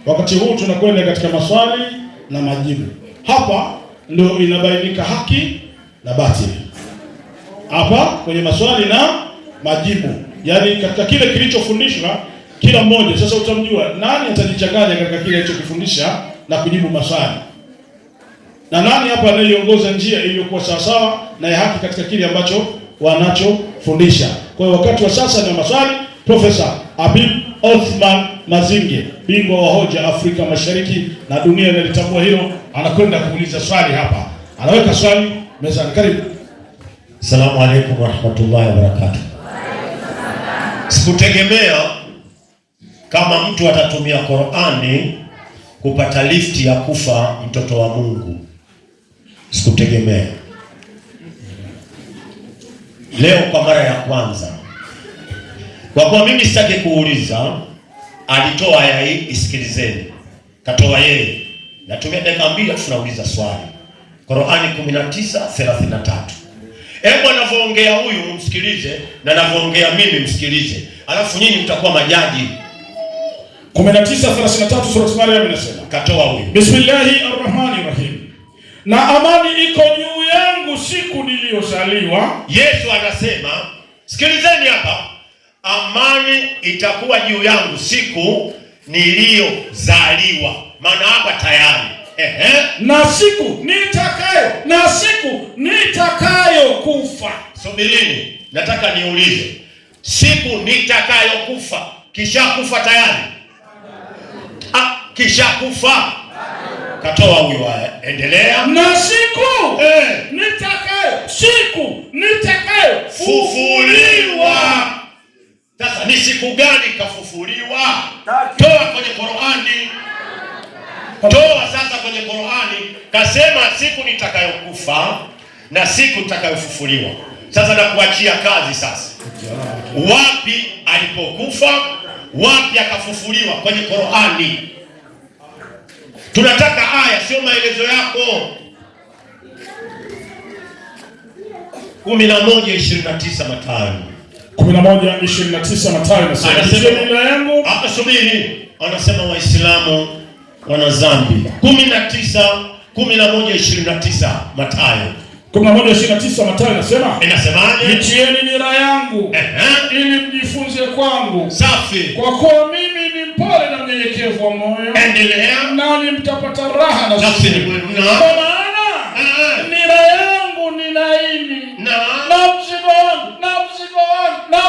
Wakati huu tunakwenda katika maswali na majibu. Hapa ndio inabainika haki na batili. Hapa kwenye maswali na majibu, yaani katika kile kilichofundishwa kila mmoja sasa utamjua nani atajichanganya katika kile alichokifundisha na kujibu maswali, na nani hapa anayeongoza njia iliyokuwa sawasawa na ya haki katika kile ambacho wanachofundisha. Kwa hiyo wakati wa sasa ni maswali. Profesa Habib Othman Mazinge, bingwa wa hoja Afrika Mashariki na dunia inalitambua hilo, anakwenda kuuliza swali hapa. Anaweka swali mezani. Karibu. Asalamu alaykum wa rahmatullahi wa barakatuh. Sikutegemea kama mtu atatumia Qur'ani kupata lifti ya kufa mtoto wa Mungu. Sikutegemea. Leo kwa mara ya kwanza. Kwa kuwa mimi sitaki kuuliza, alitoa aya hii, isikilizeni. Katoa yeye. Natumia dakika 2 tunauliza swali. Qur'ani 19:33. Hebu anavyoongea huyu msikilize, na anavyoongea mimi msikilize. Alafu nyinyi mtakuwa majaji. 19:33 sura Maryam inasema. Katoa huyu. Bismillahirrahmanirrahim. Na amani iko juu yangu siku niliyozaliwa. Yesu anasema, sikilizeni hapa. Amani itakuwa juu yangu siku niliyozaliwa. Maana hapa tayari. Na siku nitakayo kufa. Subirini, nataka niulize. Siku nitakayo kufa, kisha kufa tayari? Kisha kufa. Katoa huyo haya. Endelea. Na siku nitakayo fufuliwa. Sasa ni siku gani kafufuliwa? Toa kwenye Qur'ani. Toa sasa kwenye Qur'ani. Kasema siku nitakayokufa na siku nitakayofufuliwa. Sasa nakuachia kazi sasa. Wapi alipokufa, wapi akafufuliwa kwenye Qur'ani? Tunataka aya, sio maelezo yako. 11:29 Mathayo. 11:29 Mathayo nasema hapa, subiri. Anasema Waislamu wana dhambi. 11:29 Mathayo. 11:29 Mathayo nasema. Inasemaje? Nitieni nira yangu ili mjifunze kwangu. Safi. Kwa kuwa mimi ni mpole na mnyenyekevu wa moyo. Endelea. Nani mtapata raha na nafsi. Kwa maana nira yangu ni laini na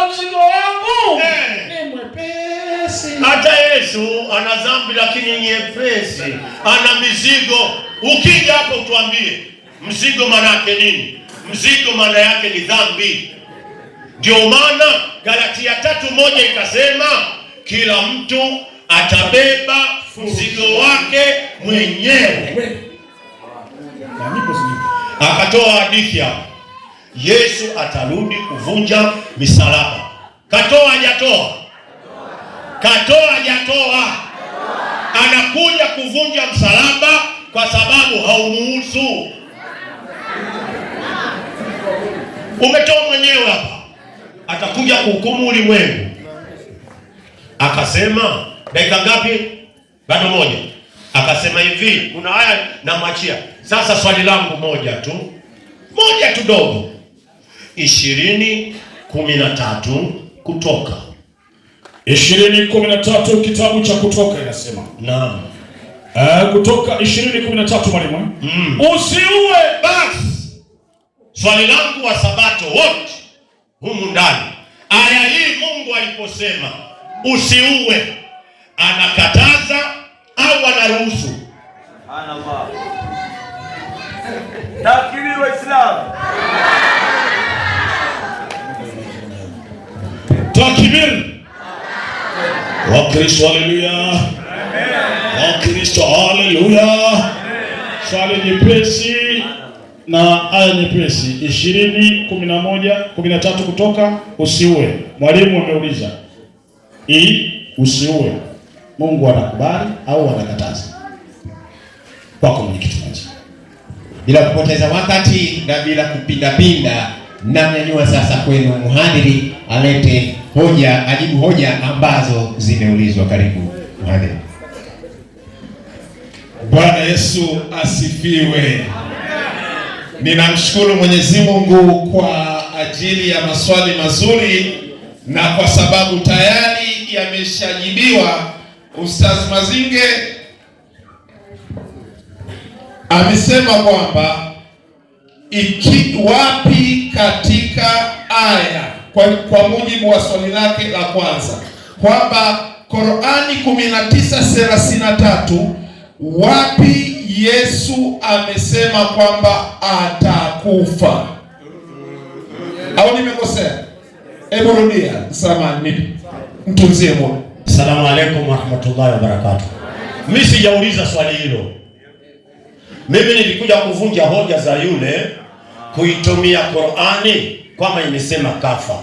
mzigo wangu ni mwepesi. Hata Yesu ana dhambi lakini nyepesi. Ana mizigo. Ukija hapo utuambie mzigo maana yake nini? Mzigo maana yake ni dhambi. Ndio maana Galatia 3:1 ikasema kila mtu atabeba mzigo wake mwenyewe. Akatoa hadithi hapo. Yesu atarudi kuvunja misalaba. Katoa hajatoa? Katoa hajatoa? Anakuja kuvunja msalaba kwa sababu haumuhusu. Umetoa mwenyewe hapa. Atakuja kuhukumu ulimwengu. Akasema dakika ngapi? Bado moja. Akasema hivi, kuna haya namwachia. Sasa swali langu moja tu dogo. 20:13 Kutoka. 20:13 kitabu cha Kutoka inasema. Naam. Kutoka 20:13 mwalimu. Usiue. Basi. Swali langu wa Sabato wote humu ndani. Aya hii Mungu aliposema usiue, anakataza au anaruhusu? Subhanallah. Takbir wa Islam. Takbir. Wakristo haleluya. Wakristo haleluya. Swali nyepesi na aya nyepesi. 20:13 Kutoka. Usiue. Mwalimu ameuliza usiue, Mungu anakubali au anakataza? Kwako mwenyekiti. Bila kupoteza wakati na bila kupindapinda, namnyanyua sasa kwenu mhadhiri alete hoja, ajibu hoja ambazo zimeulizwa. Karibu mhadhiri. Yesu asifiwe. Ninamshukuru Mwenyezi Mungu kwa ajili ya maswali mazuri, na kwa sababu tayari yameshajibiwa. Ustaz Mazinge amesema kwamba wapi katika aya, kwa mujibu wa swali lake la kwanza, kwamba Qur'ani 19:33 wapi Yesu amesema kwamba atakufa? Au nimekosea? Hebu rudia. Samahani, mtunzie Mungu. Asalamu alaykum wa rahmatullahi wa barakatuh. Mimi sijauliza swali hilo. Mimi nilikuja kuvunja hoja za yule kuitumia Qur'ani kama imesema kafa.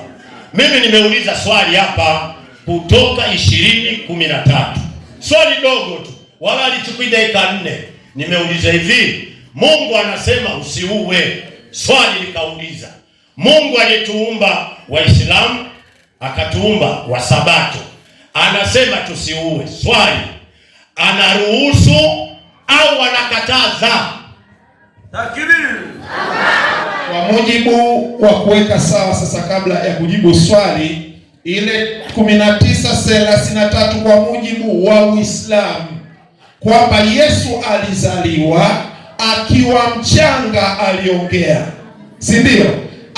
Mimi nimeuliza swali hapa Kutoka 20:13. Swali dogo tu, wala alichukui dakika 4. Nimeuliza hivi, Mungu anasema usiue. Swali likauliza, Mungu aliyetuumba Waislamu akatuumba wa Sabato anasema tusiue. Swali, anaruhusu au anakataza? Takbir. Kwa mujibu wa kuweka sawa sasa, kabla ya kujibu swali, ile 19:33 kwa mujibu wa Uislamu kwamba Yesu alizaliwa akiwa mchanga, aliongea, si ndio?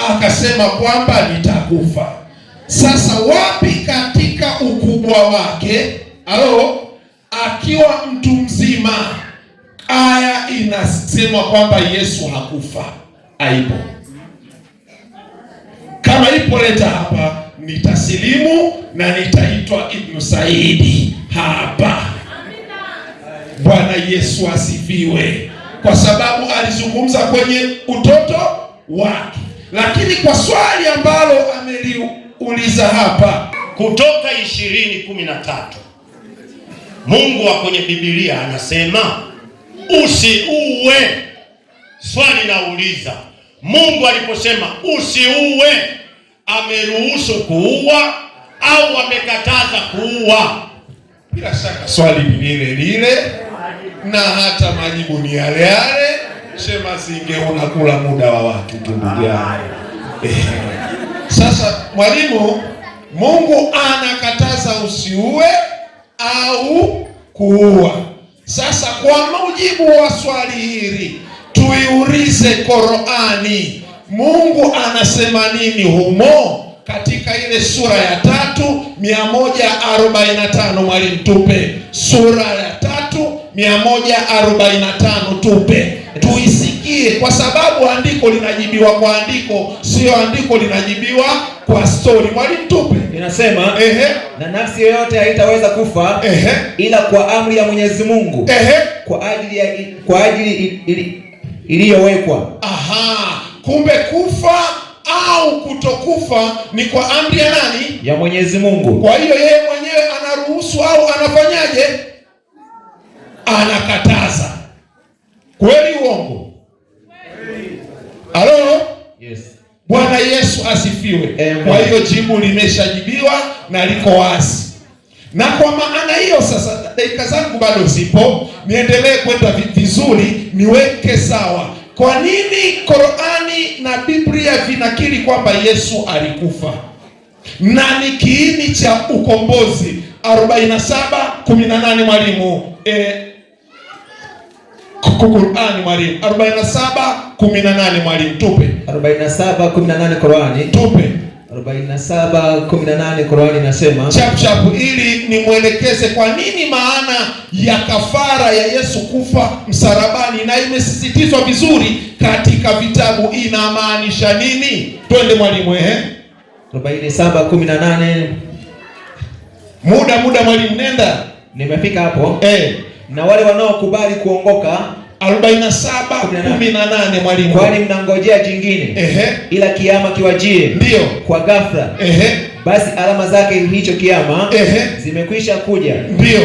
Akasema kwamba nitakufa. Sasa wapi katika ukubwa wake akiwa mtu mzima aya inasema kwamba Yesu hakufa? Aipo. Kama ipo leta hapa, nitasilimu na nitaitwa Ibn Saidi hapa. Bwana Yesu asifiwe, kwa sababu alizungumza kwenye utoto wake. Lakini kwa swali ambalo ameliuliza hapa, Kutoka 20:13, Mungu wa kwenye Biblia anasema usiue. Swali nauliza, Mungu aliposema usiue, ameruhusu kuua au amekataza kuua? Bila shaka swali ni lile lile na hata majibu ni yale yale. Shema Singe, unakula muda wa watu tu ndugu yangu. Sasa mwalimu, Mungu anakataza usiue au kuua. Sasa kwa mujibu wa swali hili tuiulize Qur'ani, Mungu anasema nini humo katika ile sura ya 3:145? Mwalimu tupe sura ya 3:145, tupe tuisikie, kwa sababu andiko linajibiwa kwa andiko, sio andiko linajibiwa kwa story. Mwalimu tupe. Inasema na nafsi yoyote haitaweza kufa ila kwa amri ya Mwenyezi Mungu kwa ajili iliyowekwa. Aha, kumbe kufa au kutokufa ni kwa amri ya nani? Ya Mwenyezi Mungu. Kwa hiyo yeye mwenyewe anaruhusu au anafanyaje? Anakataza. Kweli uongo? Halo? Yes. Bwana Yesu asifiwe. Amen. Kwa hiyo jibu limeshajibiwa na liko wazi. Na kwa maana hiyo sasa, dakika zangu bado zipo, niendelee kwenda vizuri, niweke sawa. Kwa nini Qur'ani na Biblia vinakiri kwamba Yesu alikufa? Na ni kiini cha ukombozi. 47:18 mwalimu. Qur'ani mwalimu. 47:18 mwalimu tupe. 47:18 Qur'ani. Tupe. 47:18 Qur'ani nasema chap ili nimwelekeze kwa nini maana ya kafara ya Yesu kufa msalabani, na imesisitizwa vizuri katika vitabu, inamaanisha nini? Twende mwalimu. 47:18. Muda mwalimu, nenda. Nimefika hapo. Na wale wanaokubali kuongoka 47:18 mwalimu. Kwani mnangojea jingine ila kiama kiwajie ndio kwa ghafla. Basi alama zake hicho kiama zimekwisha kuja, ndio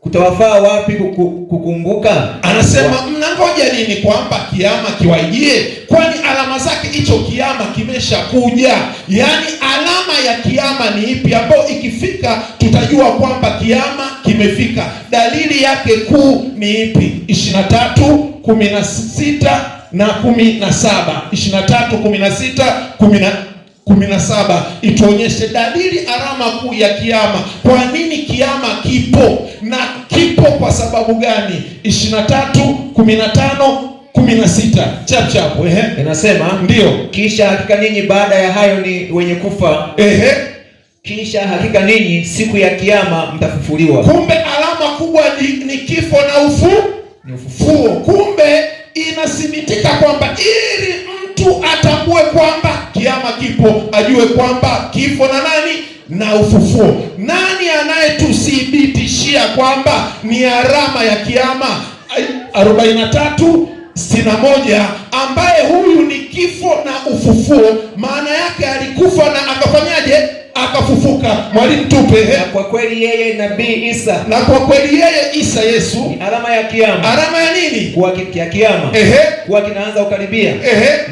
kutawafaa wapi kukumbuka? Anasema mnangoja nini kwamba kiama kiwaijie? Kwani alama zake hicho kiama kimeshakuja. Yaani alama ya kiama ni ipi ambayo ikifika tutajua kwamba kiama kimefika? Dalili yake kuu ni ipi? 23:16 na 17. 23:16-17 ituonyeshe dalili, alama kuu ya kiama. Kwa nini kiama kipo na kipo kwa sababu gani? 23:15-16 chap chap. Inasema ndio, kisha hakika ninyi baada ya hayo ni wenye kufa. Kisha hakika ninyi siku ya kiama mtafufuliwa. Kumbe alama kubwa ni kifo na ufufuo. Kumbe inathibitika kwamba ili mtu atambue kwamba kiama kipo, ajue kwamba kifo na nani na ufufuo. Nani anayetuthibitishia kwamba ni alama ya kiama? 43:61, ambaye huyu ni kifo na ufufuo. Maana yake alikufa na akafanyaje? Akafufuka. Mwalimu tupe. Na kwa kweli yeye nabii Isa. Na kwa kweli yeye Isa Yesu ni alama ya kiama. Alama ya nini? Kuwa ya kiama. Kuwa kinaanza kukaribia.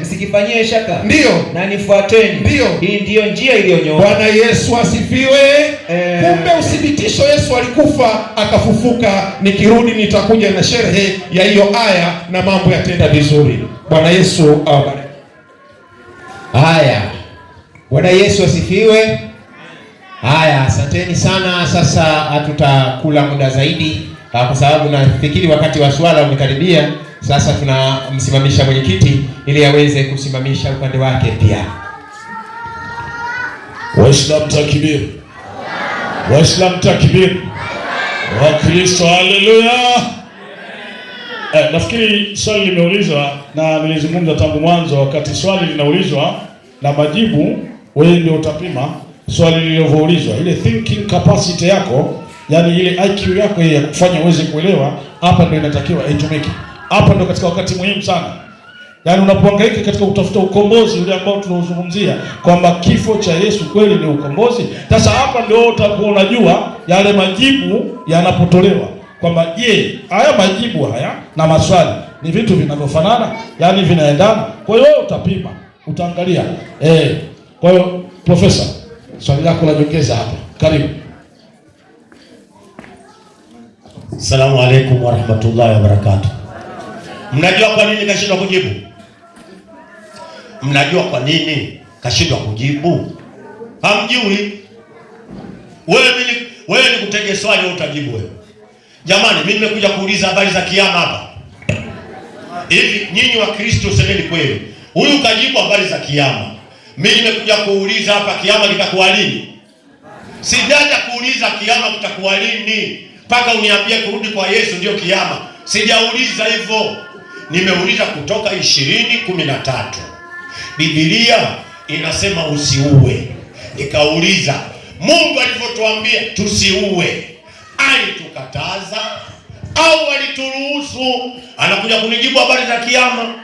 Msikifanyie shaka. Ndio. Na nifuateni. Ndio. Hii ndio njia iliyonyooka. Bwana Yesu asifiwe. Kumbe uthibitisho Yesu alikufa akafufuka. Nikirudi nitakuja na sherehe ya hiyo aya na mambo yatenda vizuri. Bwana Yesu awabariki. Haya. Bwana Yesu asifiwe. Haya, asanteni sana. Sasa hatutakula muda zaidi kwa sababu nafikiri wakati wa swala umekaribia. Sasa tunamsimamisha mwenyekiti ili aweze kusimamisha upande wake pia. Waislamu takbir. Waislamu takbir. Wakristo haleluya. Nafikiri swali limeulizwa na nilizungumza tangu mwanzo. Wakati swali linaulizwa na majibu, wewe ndio utapima swali lilivyoulizwa, ile thinking capacity yako, yani ile IQ yako ya kufanya uweze kuelewa. Hapa ndio inatakiwa itumike. Hapa ndio katika wakati muhimu sana, yani unapohangaika katika kutafuta ukombozi ule ambao tunaozungumzia kwamba kifo cha Yesu kweli ni ukombozi. Sasa hapa ndio utakuwa unajua yale majibu yanapotolewa kwamba je, haya majibu haya na maswali ni vitu vinavyofanana, yani vinaendana. Kwa hiyo wewe utapima, utaangalia. Kwa hiyo profesa, swali lako la nyongeza hapa. Karibu. Asalamu alaykum wa rahmatullahi wa barakatuh. Mnajua kwa nini kashindwa kujibu? Mnajua kwa nini kashindwa kujibu? Hamjui. Wewe ni kutege swali au utajibu wewe? Jamani, mimi nimekuja kuuliza habari za kiyama hapa. Hivi nyinyi wa Kristo semeni kweli. Huyu kajibu habari za kiyama. Mimi nimekuja kuuliza hapa kiyama kitakuwa lini? Sijaja kuuliza kiyama kitakuwa lini mpaka uniambie kurudi kwa Yesu ndio kiyama. Sijauliza hivyo. Nimeuliza Kutoka 20:13. Biblia inasema usiue. Nikauliza Mungu alivyotuambia tusiue, alitukataza au alituruhusu? Anakuja kunijibu habari za kiyama.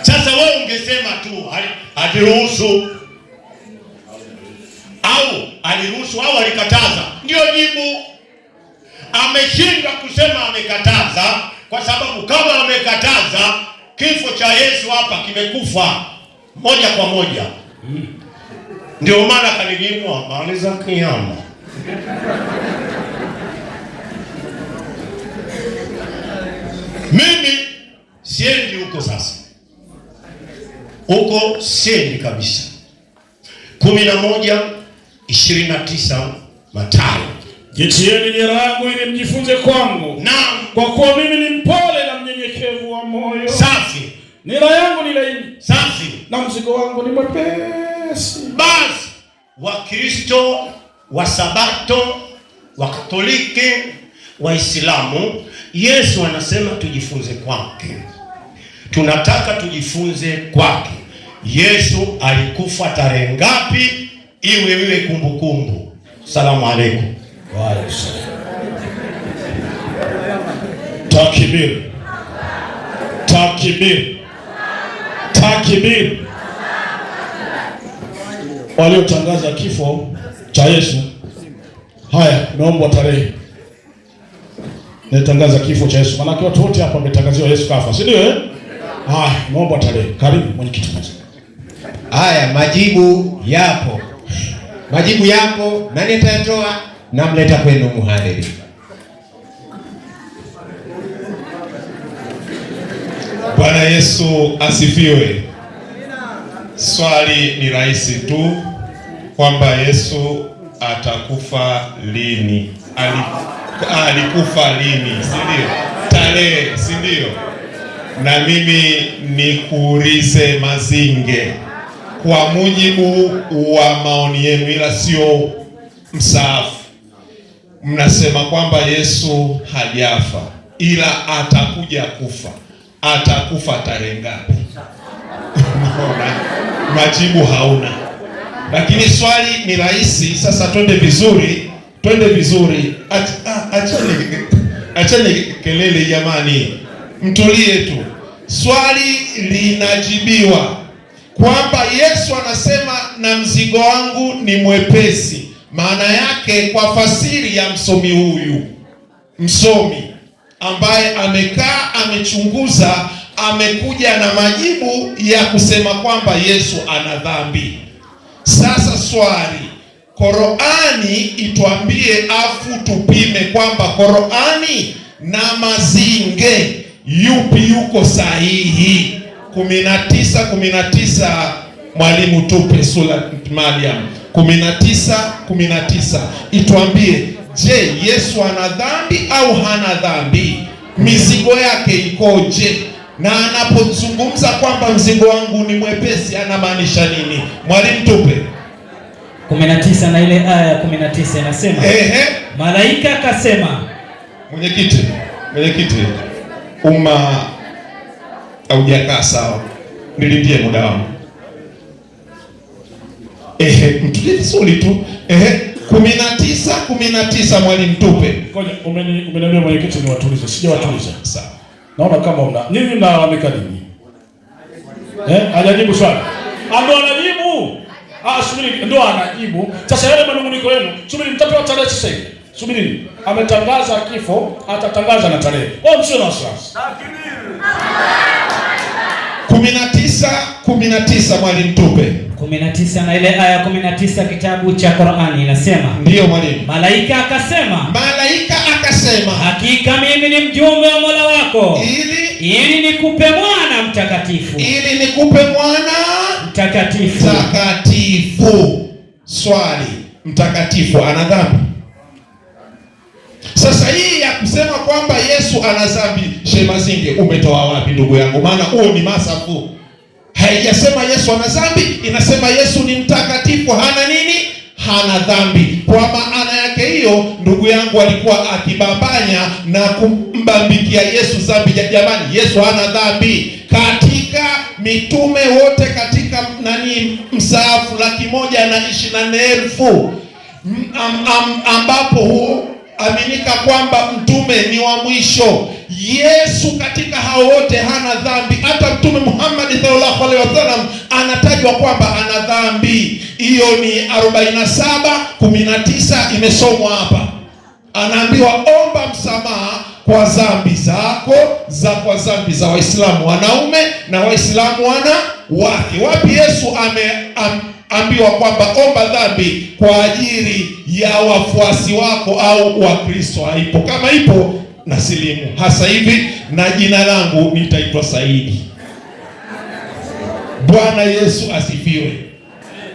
Sasa wewe ungesema tu aliruhusu au aliruhusu au alikataza, ndio jibu. Ameshindwa kusema amekataza, kwa sababu kama amekataza, kifo cha Yesu hapa kimekufa moja kwa moja. Ndio maana kanijibu habari za kiyama. Mimi siendi huko sasa. Huko siendi kabisa. 11:29 Mathayo. Jitieni nira yangu ili mjifunze kwangu. Naam. Kwa kuwa mimi ni mpole na mnyenyekevu wa moyo. Safi. Nira yangu ni laini. Safi. Na mzigo wangu ni mwepesi. Basi Wakristo, wa Sabato, wa Katoliki, Waislamu, Yesu anasema tujifunze kwake. Tunataka tujifunze kwake. Yesu alikufa tarehe ngapi? Iwe kumbukumbu. Salamu alaykum. Wa alaykum salaam. Takbir. Takbir. Takbir. Waliotangaza kifo cha Yesu Haya, naomba tarehe. Nitangaza kifo cha Yesu. Maana watu wote hapa wametangaziwa Yesu kafa, si ndio eh? Haya, naomba tarehe. Karibu mwenyekiti. Haya, majibu yapo. Majibu yapo. Nani atayatoa? Namleta kwenu mhadhiri. Bwana Yesu asifiwe. Swali ni rahisi tu kwamba Yesu atakufa lini? Alikufa lini, si ndio? Tarehe, si ndio? Na mimi nikuulize Mazinge, kwa mujibu wa maoni yenu, ila sio msaafu, mnasema kwamba Yesu hajafa ila atakuja kufa. Atakufa tarehe ngapi? Majibu hauna. Lakini swali ni rahisi. Sasa twende vizuri. Acheni kelele jamani, mtulie tu. Swali linajibiwa kwamba Yesu anasema na mzigo wangu ni mwepesi. Maana yake kwa fasiri ya msomi ambaye amekaa amechunguza, amekuja na majibu ya kusema kwamba Yesu ana dhambi. Sasa swali, Qur'ani ituambie afu tupime kwamba Qur'ani na Mazinge yupi yuko sahihi. 19 mwalimu tupe sura Maryam 19 ituambie, je, Yesu ana dhambi au hana dhambi? Mizigo yake ikoje? Na anapozungumza kwamba mzigo wangu ni mwepesi anamaanisha nini? Mwalimu tupe 19 na ile aya ya 19 inasema, malaika akasema. Mwenyekiti, haujakaa sawa, nilipie muda wangu. Mtulie vizuri tu. 19 mwalimu tupe. Umeniambia mwenyekiti ni watulize, sijawatuliza. Sawa. Naona kama nyinyi mnalalamika nini? Hajajibu swali. Ndo anajibu. Subiri, ndo anajibu. Sasa yale manunguniko yenu, subiri mtapewa tarehe sasa hivi. Subiri. Ametangaza kifo, atatangaza na tarehe. Msio na wasiwasi. 19 mwalimu tupe. 19 na ile aya 19 kitabu cha Qur'ani inasema. Ndiyo mwalimu. Malaika akasema, hakika mimi ni mjumbe wa Mola wako ili nikupe mwana mtakatifu. Swali, mtakatifu ana dhambi? Sasa hii ya kusema kwamba Yesu ana dhambi, Shemazinge, umetoa wapi ndugu yangu? Maana huo ni masafu. Haijasema Yesu ana dhambi, inasema Yesu ni mtakatifu, hana nini? Hana dhambi. Kwa maana yake hiyo, ndugu yangu alikuwa akibambanya na kumbambikia Yesu dhambi. Jamani, Yesu hana dhambi. Katika mitume wote katika msaafu 124,000 ambapo huo aminika kwamba mtume ni wa mwisho. Yesu katika hao wote hana dhambi. Hata Mtume Muhammad sallallahu alaihi wasallam anatajwa kwamba ana dhambi. Hiyo ni 47:19 imesomwa hapa. Anaambiwa omba msamaha kwa dhambi zako, kwa dhambi za Waislamu wanaume na Waislamu wanawake. Wapi Yesu ameambiwa kwamba omba dhambi kwa ajili ya wafuasi wako au Wakristo? Haipo. Kama ipo na silimu hasa hivi na jina langu nitaitwa Saidi. Bwana Yesu asifiwe.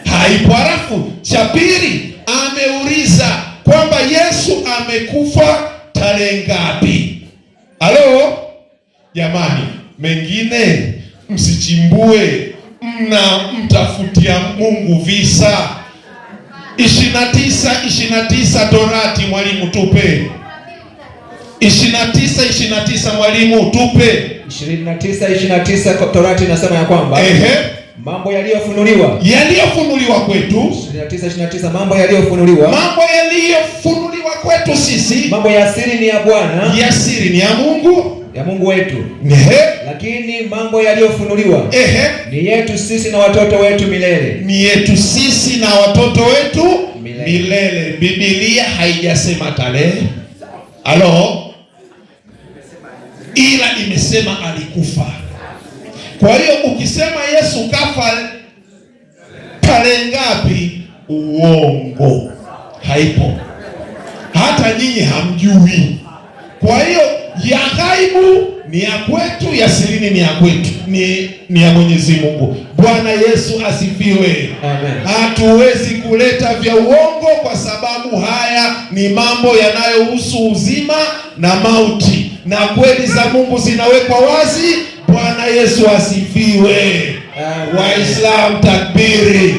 Haipo. Halafu cha pili ameuliza kwamba Yesu amekufa tarehe ngapi? Halo jamani, mengine msichimbue, mtafutia Mungu visa. 29 Torati mwalimu tupe. 29 mwalimu tupe. 29 Torati inasema ya kwamba mambo yaliyofunuliwa kwetu. 29 mambo yaliyofunuliwa kwetu sisi. Mambo ya siri ni ya Bwana, ya siri ni ya Mungu wetu. Lakini mambo yaliyofunuliwa ni yetu sisi na watoto wetu milele. milele. Biblia haijasema tarehe, ila imesema alikufa. Kwa hiyo ukisema Yesu kafa tarehe ngapi, uongo, haipo. Hata nyinyi hamjui. Kwa hiyo ya ghaibu ni ya kwetu, ya sirini ni ya kwetu, ni ya Mwenyezi Mungu. Bwana Yesu asifiwe. Amen. Hatuwezi kuleta vya uongo, kwa sababu haya ni mambo yanayohusu uzima na mauti, na kweli za Mungu zinawekwa wazi. Bwana Yesu asifiwe. Waislamu takbiri,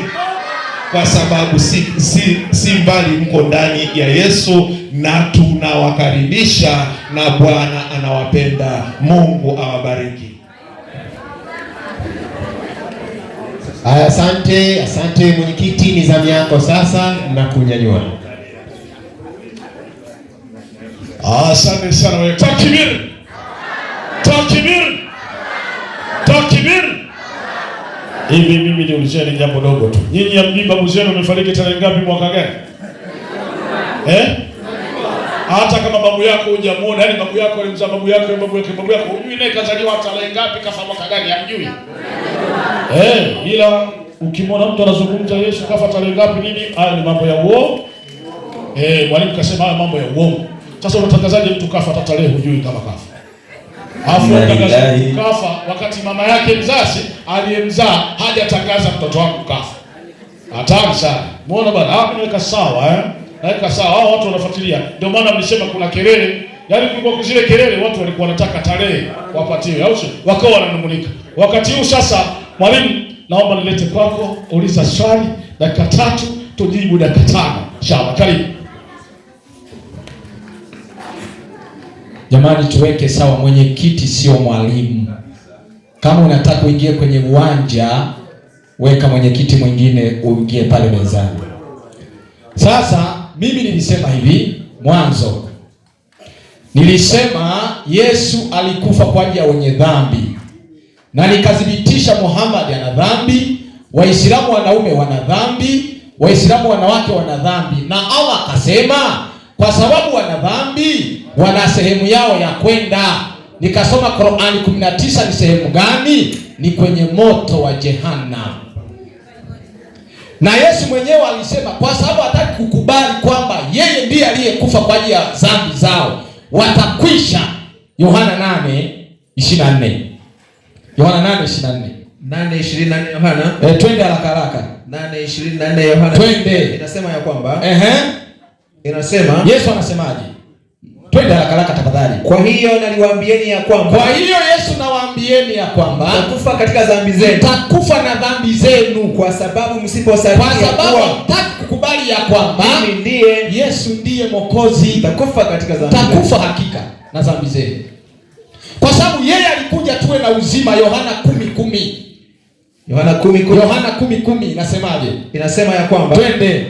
kwa sababu si mbali mko ndani ya Yesu, na tunawakaribisha, na Bwana anawapenda. Mungu awabariki. Asante mwenyekiti, ni zamu yako sasa na kunyanyua. Asante sana wewe. Takbir. Takbir. Takbir. Hivi mimi niulizeni jambo dogo tu. Nyinyi hamjui babu zenu wamefariki tarehe ngapi, mwaka gani? Hata kama babu yako hujamuona, yani babu yako alimzaa babu yako, babu yako hujui naye kazaliwa tarehe ngapi, kafa mwaka gani, hamjui. Ila ukimwona mtu anazungumza Yesu kafa tarehe ngapi nini, haya ni mambo ya uongo. Mwalimu kasema haya mambo ya uongo. Sasa unatangazaje mtu kafa hata tarehe hujui kama kafa? Kafa wakati mama yake mzazi aliyemzaa hajatangaza mtoto wangu kafa. Hatari sana. Muona bwana, naweka sawa naweka sawa. Hao watu wanafuatilia. Ndio maana mlisema kuna kelele. Yaani kulikuwa zile kelele watu walikuwa wanataka tarehe wapatiwe, au sio? Wakawa wananung'unika. Wakati huu sasa, mwalimu naomba nilete kwako, uliza swali dakika 3, tujibu dakika 5. Inshallah, karibu. Jamani, tuweke sawa, mwenyekiti sio mwalimu. Kama unataka kuingia kwenye uwanja, weka mwenyekiti mwingine uingie pale mezani. Sasa mimi nilisema hivi mwanzo, nilisema Yesu alikufa kwa ajili ya wenye dhambi, na nikadhibitisha Muhammad ana dhambi, Waislamu wanaume wana dhambi, Waislamu wanawake wana dhambi, na Allah akasema kwa sababu wana dhambi wana sehemu yao ya kwenda. Nikasoma Qur'ani 19, ni sehemu gani? Ni kwenye moto wa Jehannam. Na Yesu mwenyewe alisema kwa sababu hataki kukubali kwamba yeye ndiye aliyekufa kwa ajili ya dhambi zao, watakwisha. Yohana 8:24. Yohana 8:24. 8:24 Yohana. Twende haraka. 8:24 Yohana. Twende. Inasema ya kwamba inasema Yesu anasemaje? Twende haraka tafadhali. Kwa hiyo naliwaambieni ya kwamba, kwa hiyo Yesu nawaambieni ya kwamba mtakufa katika dhambi zenu. Mtakufa na dhambi zenu, kwa sababu msiposadiki, kwa sababu mtaki kukubali ya kwamba mimi ndiye Yesu ndiye Mwokozi. Mtakufa katika dhambi zenu. Mtakufa hakika na dhambi zenu, kwa sababu yeye alikuja tuwe na uzima. Yohana 10:10. Yohana 10:10. Yohana 10:10 inasemaje? Inasema ya kwamba, twende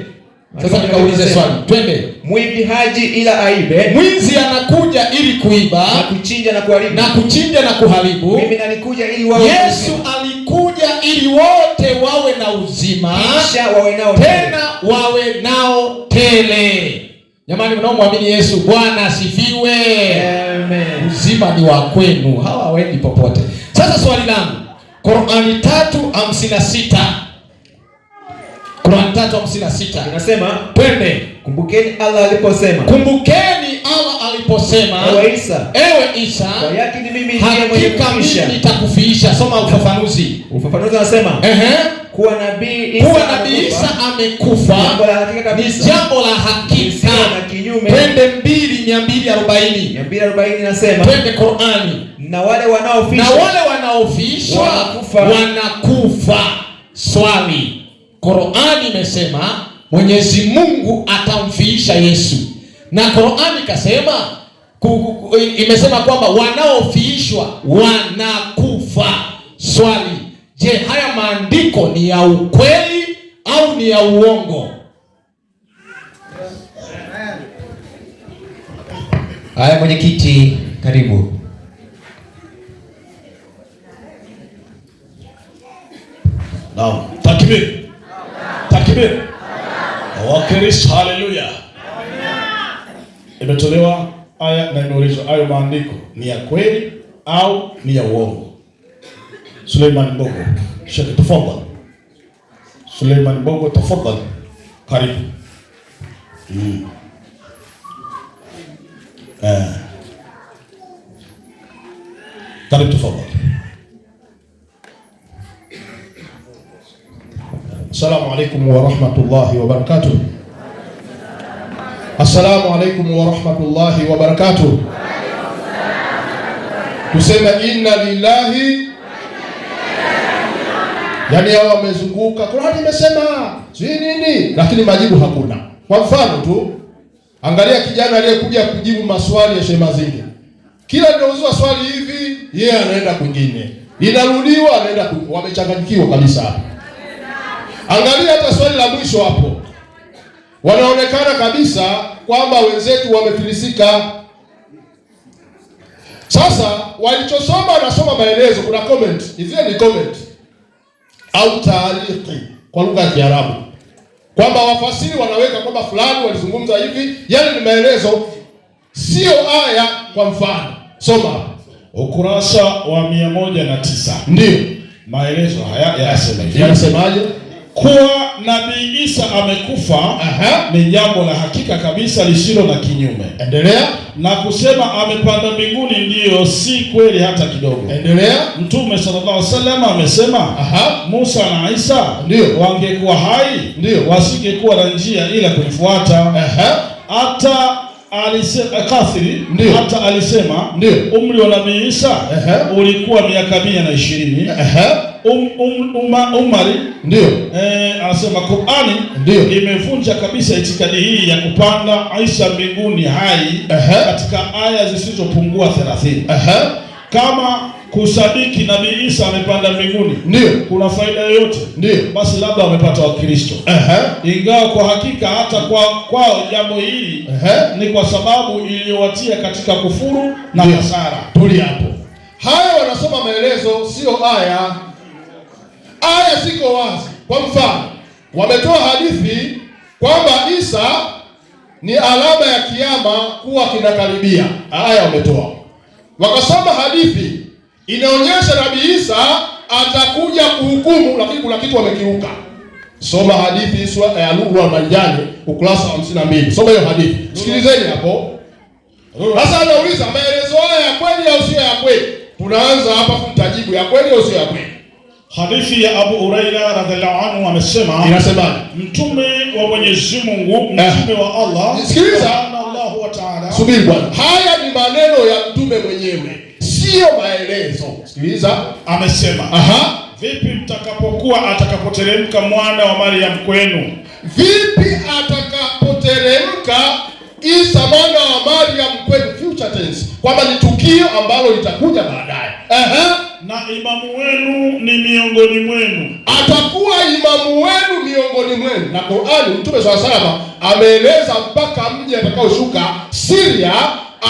sasa nikaulize swali. Twende. Mwivi haji ila aibe. Mwizi anakuja ili kuiba na kuchinja na kuharibu. Na kuchinja na kuharibu. Mimi nalikuja ili wawe. Yesu alikuja ili wote wawe na uzima, kisha wawe nao tena wawe nao tele. Jamani, mnaomwamini Yesu, Bwana asifiwe. Amen. Uzima ni wa kwenu, hawaendi popote. Sasa swali langu, Qur'ani 3:56. Qur'an 3:56 inasema, twende. Kumbukeni Allah aliposema. Kumbukeni Allah aliposema, ewe Isa, kwa yakini mimi ndiye mwenye kufisha, mimi nitakufisha. Soma ufafanuzi. Ufafanuzi unasema, kuwa nabii Isa amekufa ni jambo la hakika na kinyume. Twende 2:240 inasema, twende Qur'ani. Na wale wanaofishwa wanakufa. Swali, Qur'ani imesema Mwenyezi Mungu atamfiisha Yesu, na Qur'ani kasema imesema kwamba wanaofiishwa wanakufa. Swali, je, haya maandiko ni ya ukweli au ni ya uongo? Haya, mwenyekiti, karibu. Naam, takbir. Takbir. Kristo. Haleluya. Imetolewa aya na imeulizwa hayo maandiko ni ya kweli au ni ya uongo? Suleiman Mbogo, shaka tafadhali. Suleiman Mbogo, tafadhali. Karibu. Karibu tafadhali. Assalamu alaikum wa rahmatullahi wa barakatuh. Assalamu alaikum wa rahmatullahi wa barakatuh. Tuseme inna lillahi. Yani hao wamezunguka, Qur'ani imesema sijui nini, lakini majibu hakuna. Kwa mfano tu, angalia kijana aliyekuja kujibu maswali ya Sheikh Mazinge. Kila linaulizwa swali hivi, yeye anaenda kwingine. Linarudiwa anaenda wamechanganyikiwa kabisa. Angalia hata swali la mwisho hapo. Wanaonekana kabisa kwamba wenzetu wamefilisika. Sasa walichosoma wanasoma maelezo, kuna comment. Hizi ni comment au taaliki kwa lugha ya Kiarabu. Kwamba wafasiri wanaweka kwamba fulani walizungumza hivi, yani ni maelezo, sio aya. Kwa mfano, soma ukurasa wa 109. Ndio. Maelezo haya yanasema hivi. Yanasemaje? Kuwa Nabii Isa amekufa ni jambo la hakika kabisa lisilo na kinyume. Endelea. Na kusema amepanda mbinguni ndiyo si kweli hata kidogo. Endelea. Mtume sallallahu alaihi wasallam amesema Musa na Isa ndio wangekuwa hai ndio wasingekuwa na njia ila kuifuata. Hata alisema Kathiri ndio hata alisema ndio umri wa Nabii Isa ulikuwa miaka 120. Umari ndio anasema Qur'ani ndio imevunja kabisa itikadi hii ya kupanda Isa mbinguni hai katika aya zisizopungua 30. Kama kusadiki Nabii Isa amepanda mbinguni ndio kuna faida yoyote, ndio basi labda wamepata Wakristo. Ingawa kwa hakika hata kwao jambo hili ni kwa sababu iliyowatia katika kufuru na hasara. Tuli hapo. Haya wanasoma maelezo, sio aya. Aya ziko wazi. Kwa mfano, wametoa hadithi kwamba Isa ni alama ya kiyama kuwa kinakaribia. Aya wametoa. Wakasoma hadithi inaonyesha Nabii Isa atakuja kuhukumu, lakini kuna kitu wamekiuka. Soma hadithi sura ya Lulu wa Manjani ukurasa wa 52. Soma hiyo hadithi. Sikilizeni hapo. Sasa anauliza maelezo haya ya kweli au sio ya kweli? Tunaanza hapa kumtajibu ya kweli au sio ya kweli? Hadithi ya Abu Huraira radhiallahu anhu amesema, inasema mtume wa Mwenyezi Mungu, mtume wa Allah. Sikiliza. Allahu wa Ta'ala. Subiri bwana. Haya ni maneno ya mtume mwenyewe, sio maelezo. Sikiliza. Amesema, vipi atakapoteremka mwana wa Maryam kwenu? Vipi atakapoteremka Isa mwana wa Maryam kwenu? Future tense. Kwamba ni tukio ambalo litakuja baadaye. Na imamu wenu ni miongoni mwenu. Atakuwa imamu wenu miongoni mwenu. Na Qur'ani Mtume SAW ameeleza mpaka mji atakaoshuka Syria,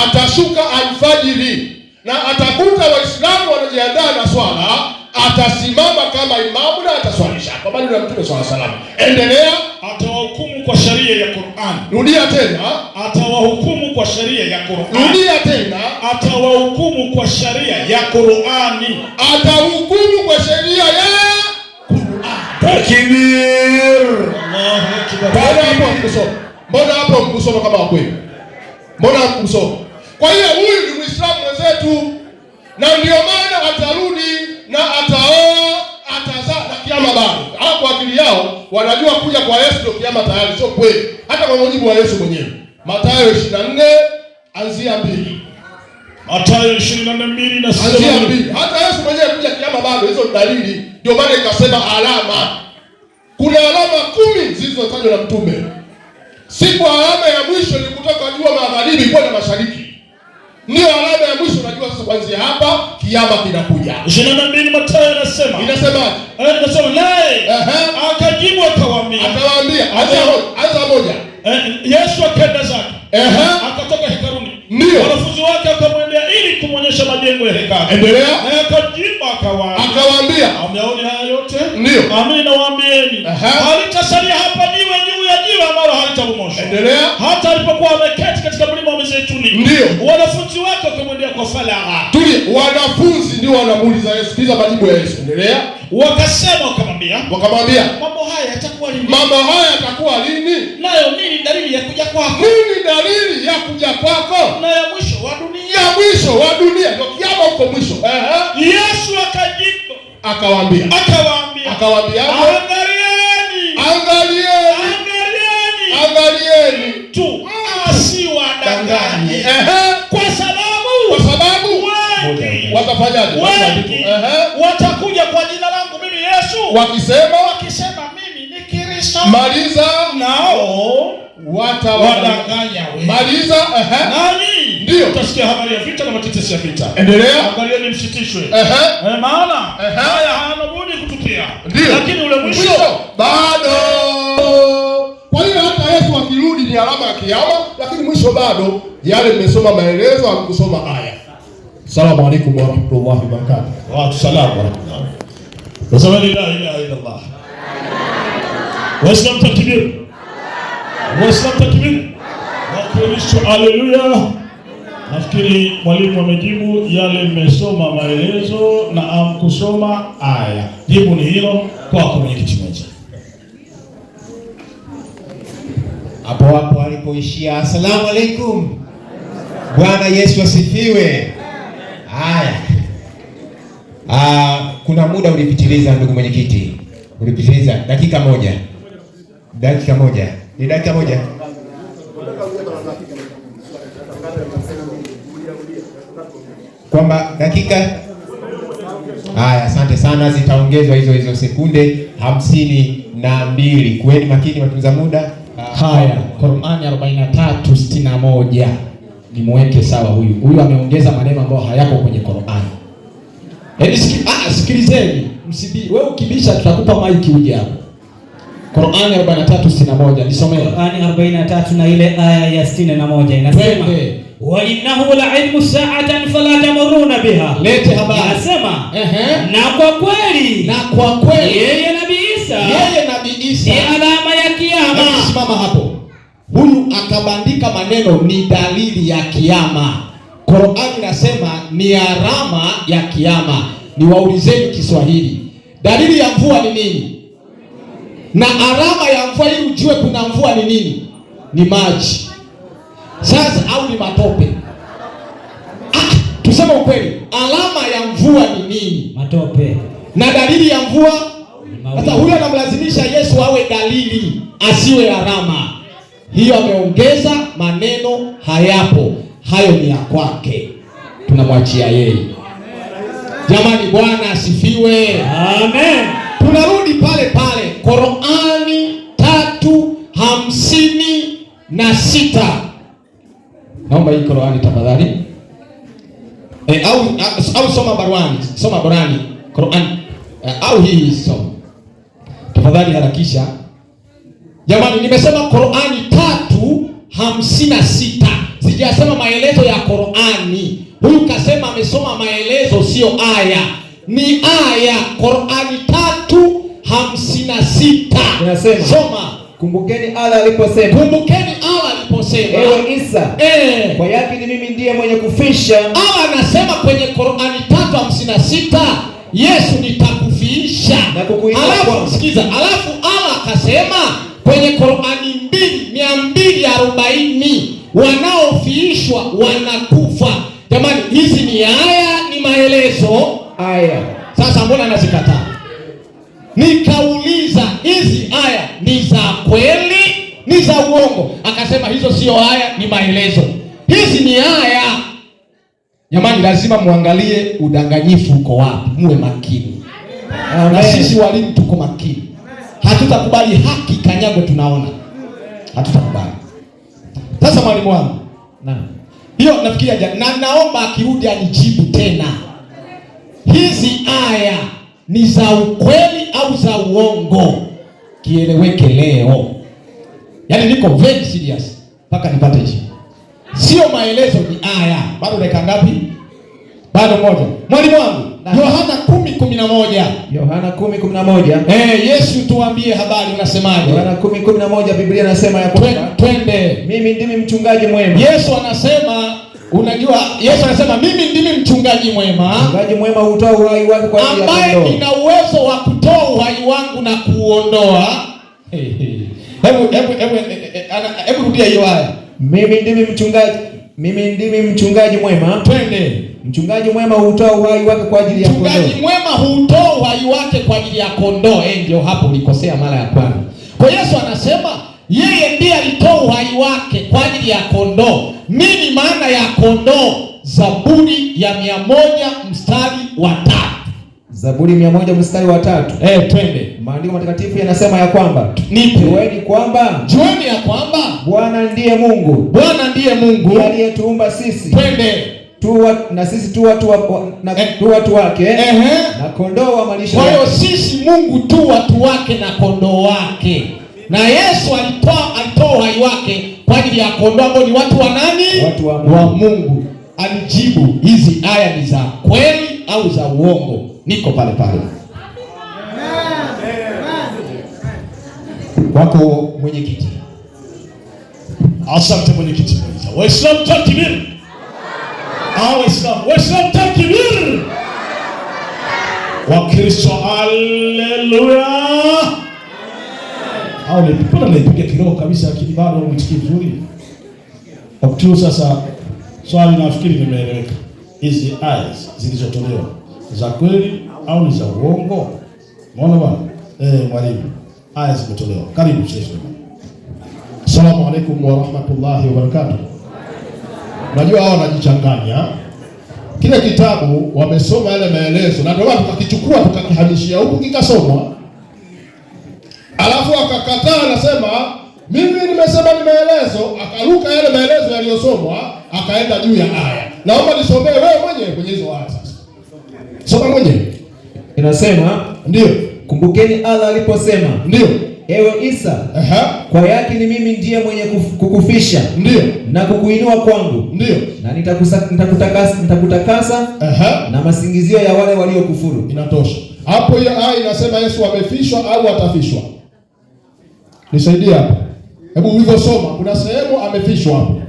atashuka alfajiri na atakuta Waislamu wanajiandaa na swala, atasimama kama imamu na ataswalisha. Kwa maana ya Mtume SAW. Endelea. Atawahukumu kwa sharia ya Qur'an. Rudia tena. Atawahukumu kwa sharia ya Qur'an. Rudia tena. Atawahukumu kwa sharia ya Qur'ani. Atahukumu kwa sharia ya Qur'an. Takbir. Allahu Akbar. Mbona hapo mkusoma kama kweli? Mbona mkusoma? Kwa hiyo huyu ni Muislamu mwenzetu, na ndio maana atarudi na ataoa, atazaa na kiama bado. Hapo kwa akili yao wanajua kuja kwa Yesu ndio kiama tayari. Sio kweli. Hata kwa mujibu wa Yesu mwenyewe. Mathayo 24 anzia 2. Mathayo 24:2 na anzia 2. Hata Yesu mwenyewe kuja kiama bado, hizo dalili. Ndio maana ikasema alama. Kuna alama 10 zilizotajwa na mtume. Siku alama ya mwisho ni kutoka jua magharibi kwenda mashariki. Ndio alama ya mwisho, unajua sasa kuanzia hapa kiama kinakuja. 22 Mathayo inasema. Inasemaje? Inasema naye akajibu akawaambia. Anza moja. Yesu akaenda zake. Akatoka hekaluni. Ndio. Wanafunzi wake akamwendea ili kumwonyesha majengo ya hekalu. Endelea. Na akajibu akawaambia. Ameona haya yote? Ndio. Amini nawaambieni. Halitasalia hapa jiwe juu ya jiwe ambalo wala halitabomoshwa. Endelea. Hata alipokuwa ameketi katika mlima wa Mizeituni, ndio wanafunzi wake wakamwendea kwa faragha. Tulie, wanafunzi ndio wanamuuliza Yesu. Sikiliza majibu ya Yesu. Endelea. Wakasema, wakamwambia, mambo haya yatakuwa lini? Mambo haya yatakuwa lini? Nayo nini dalili ya kuja kwako? Nini dalili ya kuja kwako? Na ya mwisho wa dunia. Ya mwisho wa dunia. Ndio kiama huko mwisho. Yesu akajibu, akawaambia. Angalieni tu asiwadanganye. Kwa sababu wengi watafanyaje? Watakuja kwa jina langu mimi Yesu, wakisema mimi ni Kristo. Maliza. Nao watawadanganya wewe. Maliza. Nani? Ndio utasikia habari ya vita na matetesi ya vita. Endelea. Angalieni msitishwe. Maana haya hayana budi kutukia. Lakini ule mwisho bado. Kwa hiyo hata Yesu akirudi ni alama ya kiyama, lakini mwisho bado. Yale mmesoma maelezo, hamkusoma aya. Asalamu alaykum wa rahmatullahi wa barakatuh. Wa assalamu alaykum. Wasema la ilaha illa Allah. Waislamu takbir. Waislamu takbir. Wakristo haleluya. Nafikiri mwalimu amejibu yale mmesoma maelezo na hamkusoma aya. Jibu ni hilo kwako mwenyekiti mmoja. Hapo alipoishia asalamu alaykum. Bwana Yesu asifiwe. Haya. Kuna muda ulipitiliza ndugu mwenyekiti. Ulipitiliza dakika moja. Ni dakika moja. Kwamba dakika. Haya, asante sana, zitaongezwa hizo sekunde 52. Kuweni makini watunza muda. Haya, Qur'ani 43:61. Nimweke sawa huyu ameongeza maneno ambayo hayako kwenye Qur'ani. Sikilizeni, wewe ukibisha tutakupa maiki uje hapo. Qur'ani 43:61 nisomee. Qur'ani 43 na ile aya ya 61 inasema, wa innahu la'ilmu sa'atan fala tamuruna biha. Lete habari. Inasema, na kwa kweli yeye Nabii Isa ni alama ya kiyama. Simama hapo. Huyu akabandika maneno ni dalili ya kiyama. Qur'ani inasema ni alama ya kiyama. Niwaulizeni Kiswahili. Dalili ya mvua ni nini? Na alama ya mvua ili ujue kuna mvua ni nini? Ni maji. Sasa au ni matope? Tuseme ukweli. Alama ya mvua ni nini? Matope. Na dalili ya mvua? Sasa huyo anamlazimisha Yesu awe dalili, asiwe alama. Hiyo ameongeza maneno hayapo. Hayo ni ya kwake. Tunamwachia yeye. Jamani, Bwana asifiwe. Amen. Tunarudi pale Qur'ani 3:56. Naomba hii Qur'ani tafadhali. Au soma barani. Qur'ani au hii soma. Tafadhali harakisha. Jamani, nimesema Qur'ani 3:56. Sijasema maelezo ya Qur'ani. Huyu kasema amesoma maelezo, sio aya. Ni aya. Qur'ani 3:56. Inasema, soma. Kumbukeni Allah aliposema. Ewe Isa, kwa yakini mimi ndiye mwenye kufisha. Allah anasema kwenye Qur'ani 3:56, Yesu nitakufiisha. Alafu sikiza, alafu Allah akasema kwenye Qur'ani 2:240 wanaofiishwa wanakufa. Jamani, hizi ni aya, ni maelezo aya. Sasa mbona anazikataa? Nikauliza hizi aya ni za kweli, ni za uongo? Akasema hizo sio aya, ni maelezo. Hizi ni aya. Jamani, lazima muangalie udanganyifu uko wapi, muwe makini. Na sisi walimu tuko makini. Hatutakubali haki kanyagwe, tunaona. Hatutakubali. Sasa mwalimu wangu, hiyo nafikiria na naomba akirudi anijibu tena. Hizi aya ni za ukweli au za uongo? Kieleweke leo. Yaani niko very serious mpaka nipate jibu. Sio maelezo, ni aya. Bado dakika ngapi? Bado moja. Mwalimu wangu, Yohana 10:11. Yohana 10:11. Yesu tuambie habari, unasemaje? Yohana 10:11 Biblia inasema ya kwamba twende. Mimi ndimi mchungaji mwema. Yesu anasema, unajua Yesu anasema mimi ndimi mchungaji mwema. Mchungaji mwema hutoa uhai wake kwa ajili ya kondoo. Ambaye nina uwezo wa kutoa uhai wangu na kuondoa. Hebu rudia hiyo aya. Mimi ndimi mchungaji mwema. Twende. Mchungaji mwema hutoa uhai wake kwa ajili ya kondoo. Mchungaji mwema hutoa uhai wake kwa ajili ya kondoo. Ndio hapo ulikosea mara ya kwanza. Kwa Yesu anasema yeye ndiye alitoa uhai wake kwa ajili ya kondoo. Nini maana ya kondoo? Zaburi ya 100 mstari wa 3. Zaburi 100 mstari wa 3. Twende. Maandiko matakatifu yanasema ya kwamba jueni ya kwamba Bwana ndiye Mungu. Bwana ndiye Mungu aliyetuumba sisi. Twende. Na sisi tu watu wake na kondoo wa malisho. Kwa hiyo sisi Mungu tu watu wake na kondoo wake. Na Yesu alitoa uhai wake kwa ajili ya kondoo ambao ni watu wa nani? Watu wa Mungu. Alijibu, hizi aya ni za kweli au za uongo? Niko pale pale. Wako mwenyekiti. Asante mwenyekiti. Waislamu takbir. Waislamu takbir. Wakristo haleluya. Naipiga kiroho kabisa, lakini bado mtikii vizuri. Wakati sasa swali nafikiri limeeleweka. Hizi aya zilizotolewa za kweli au ni za uongo? Umeona bwana? Mwalimu, aya zimetolewa. Karibu Sheikh. Asalamu alaykum wa rahmatullahi wa barakatuh. Unajua hao wanajichanganya. Kile kitabu wamesoma yale maelezo na ndio watu tukakichukua tukakihamishia huku kikasomwa. Alafu akakataa, anasema mimi nimesema ni maelezo, akaruka yale maelezo yaliyosomwa akaenda juu ya aya. Naomba nisomee wewe mwenyewe kwenye hizo aya sasa. Soma mwenyewe. Inasema ndio, kumbukeni Allah aliposema, ndio, ewe Isa, kwa yake ni mimi ndiye mwenye kukufisha, ndio, na kukuinua kwangu, ndio, na nitakutakasa na masingizio ya wale waliokufuru. Inatosha. Hapo hiyo aya inasema Yesu amefishwa au atafishwa? Nisaidie hapo. Hebu ulivyosoma kuna sehemu amefishwa hapo.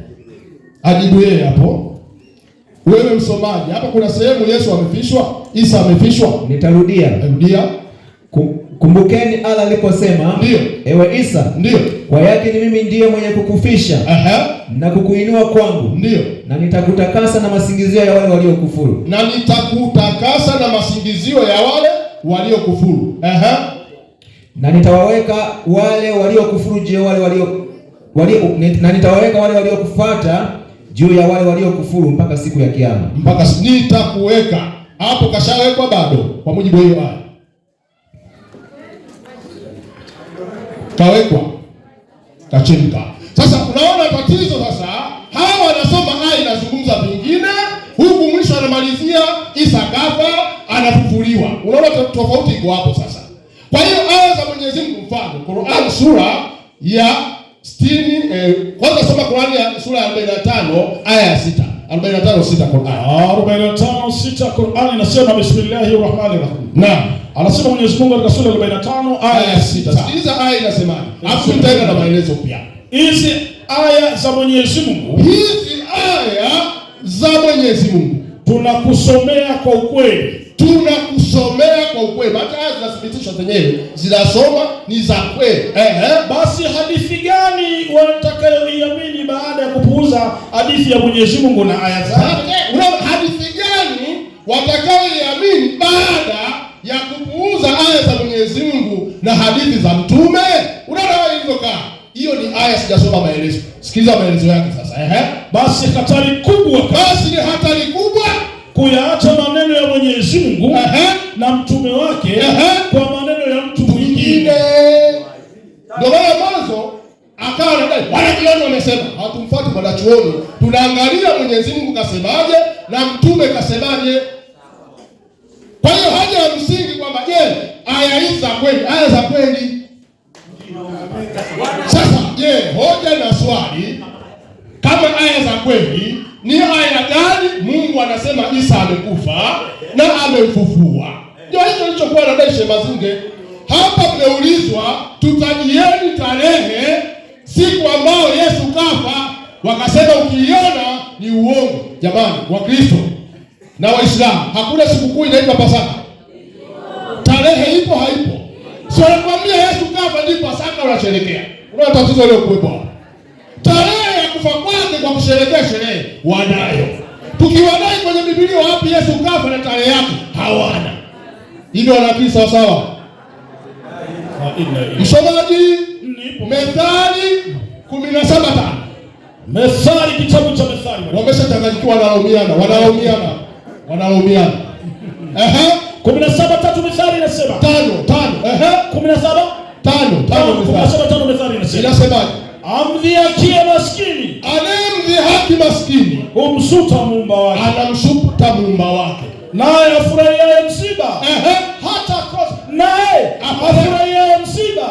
Ajibu yeye hapo. Wewe msomaji, hapa kuna sehemu Yesu amefishwa, Isa amefishwa. Nitarudia. Rudia. Kumbukeni Allah aliposema, ndio, ewe Isa, ndio, kwa yake ni mimi ndiye mwenye kukufisha na kukuinua kwangu, ndio, na nitakutakasa na masingizio ya wale waliokufuru. Na nitakutakasa na masingizio ya wale waliokufuru. Na nitawaweka wale waliokufuru juu ya wale na nitawaweka wale waliokufuata juu ya wale waliokufuru mpaka siku ya kiyama. Mpaka nitakuweka. Hapo kashawekwa bado kwa mujibu wa hiyo aya. Kawekwa. Kachimka. Sasa unaona tatizo sasa, hawa wanasoma aya inazungumza vingine, huku mwisho anamalizia Isa kafa, anafufuliwa. Unaona tofauti iko hapo sasa. Kwa hiyo aya za Mwenyezi Mungu, mfano Qur'an sura ya 60, kwanza soma Qur'an ya sura ya 45 aya ya 6. 45:6 Qur'an. 45:6 Qur'an inasema bismillahirrahmanirrahim. Naam. Anasema Mwenyezi Mungu katika sura ya 45 aya ya 6. Sikiliza aya inasemaje? Alafu tutaenda na maelezo pia. Hizi aya za Mwenyezi Mungu. Hizi aya za Mwenyezi Mungu tunakusomea kwa ukweli. Tunakusomea kwa ukweli. Maana aya zinathibitisha zenyewe, zinasoma ni za kweli. Basi hadithi gani watakayoiamini baada ya kupuuza hadithi ya Mwenyezi Mungu na aya zake? Unaona hadithi gani watakayoiamini baada ya kupuuza aya za Mwenyezi Mungu na hadithi za mtume? Unaona ilivyokaa. Hiyo ni aya, sijasoma maelezo. Sikiliza maelezo yake sasa. Basi hatari kubwa. Basi ni hatari kubwa kuyaacha maneno ya Mwenyezi Mungu na mtume wake kwa maneno ya mtu mwingine. Ndio maana mwanzo akawa anadai wanachuoni wamesema, hatumfuati wanachuoni, tunaangalia Mwenyezi Mungu kasemaje na mtume kasemaje. Kwa hiyo haja ya msingi kwamba je, aya hizi za kweli, aya za kweli. Sasa je, hoja na swali, kama aya za kweli, ni aya gani Mungu anasema Isa amekufa na amefufua. Ndio hicho kilichokuwa anadai Sheikh Mazinge. Hapa mmeulizwa tutajieni tarehe siku ambayo Yesu kafa, wakasema ukiiona ni uongo. Jamani Wakristo na Waislamu, hakuna sikukuu inaitwa Pasaka. Tarehe ipo haipo. Sio nakwambia Yesu kafa ndipo Pasaka unasherehekea. Una tatizo leo kuwepo hapa. Tarehe ya kufa kwake kwa kusherehekea sherehe wanayo. Tukiwadai kwenye Biblia wapi Yesu kafa na tarehe yake? Hawana. Hivyo wanakiri sawa sawa. Msomaji Methali 17:5. Methali, kitabu cha Methali. Wameshachanganyikiwa, wanalaumiana. 17:3 Methali inasema. 17:5 Methali inasemaje? Amdhihakie maskini, anayemdhihaki maskini humsuta muumba wake. Anamsuta muumba wake. Naye afurahiaye msiba hata kosa. Naye afurahiaye msiba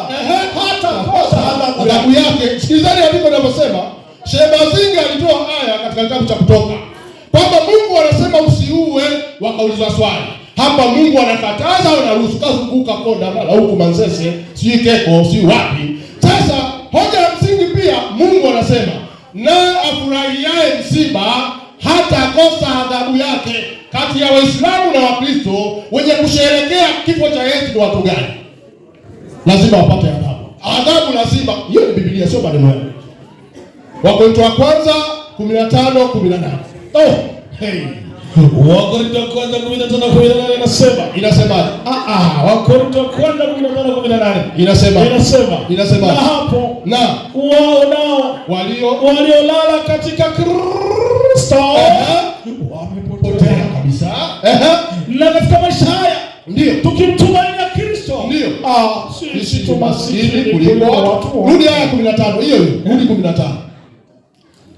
hata kosa adhabu yake. Sikilizani andiko linavyosema. Sheikh Mazinge alitoa aya katika kitabu cha Kutoka kwamba Mungu anasema usiue, wakaulizwa swali. Hapa Mungu anakataza au anaruhusu? Kazunguka koda mara huku Manzese, si Keko, si wapi. Sasa hoja ya msingi pia Mungu anasema na afurahiaye msiba hata kosa adhabu yake. Kati ya Waislamu na Wakristo wenye kusherehekea kifo cha Yesu ni watu gani? Lazima wapate adhabu. Adhabu lazima. Hiyo ni Biblia, sio maneno yangu. Wakorintho wa kwanza 15:18. Wakorintho wa kwanza 15:18 inasemaje? Wakorintho wa kwanza 15:18 inasema na hapo na wao nao waliolala katika Kristo wamepotea kabisa. Na katika maisha haya ndio tukimtumainia Kristo, ndio sisi tu maskini kuliko watu. Rudi aya 15 hiyo, rudi 15.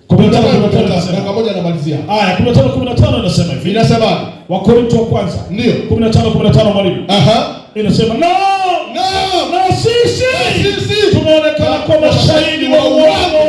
15 pamoja na malizia. Aya 15:15 inasema hivi. Inasema Wakorintho wa kwanza ndio 15:15 mwalimu. Inasema na sisi tunaonekana kwa mashahidi wa uongo